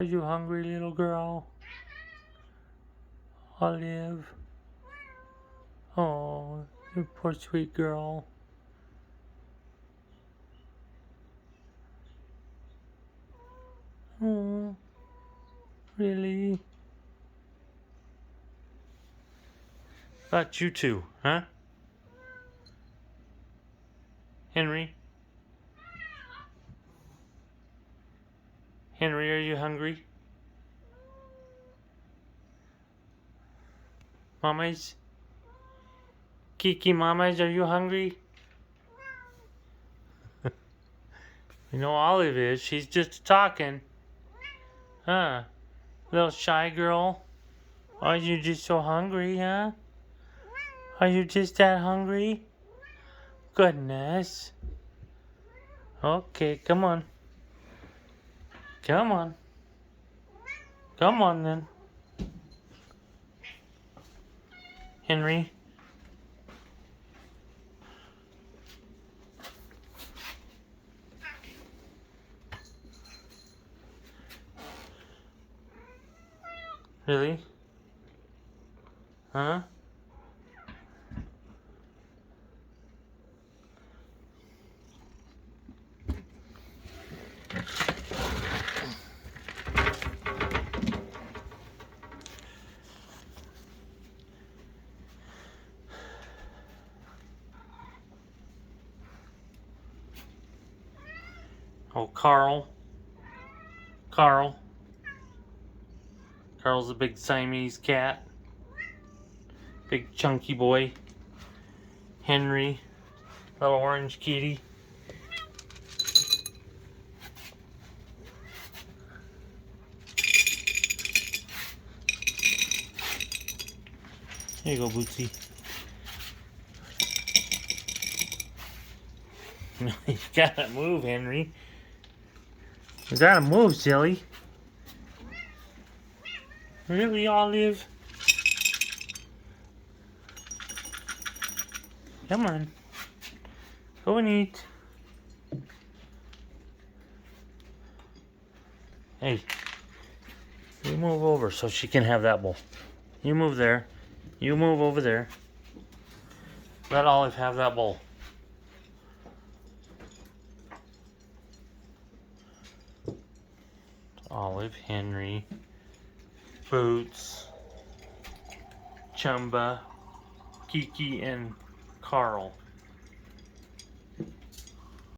Are you hungry, little girl? Olive? Oh, you poor sweet girl. Oh, really? About you two, huh? Henry? Henry, are you hungry? Mamas? Kiki, mamas, are you hungry? You know Olive is. She's just talking. Huh? Little shy girl? Are you just so hungry, huh? Are you just that hungry? Goodness. Okay, come on. Come on. Come on then. Henry? Really? Huh? Oh, Carl. Carl. Carl's a big Siamese cat. Big chunky boy. Henry. Little orange kitty. Here you go, Bootsy. You gotta move, Henry. You gotta move, silly. Really, Olive? Come on. Go and eat. Hey. You move over so she can have that bowl. You move there. You move over there. Let Olive have that bowl. Olive, Henry, Boots, Chumba, Kiki, and Carl.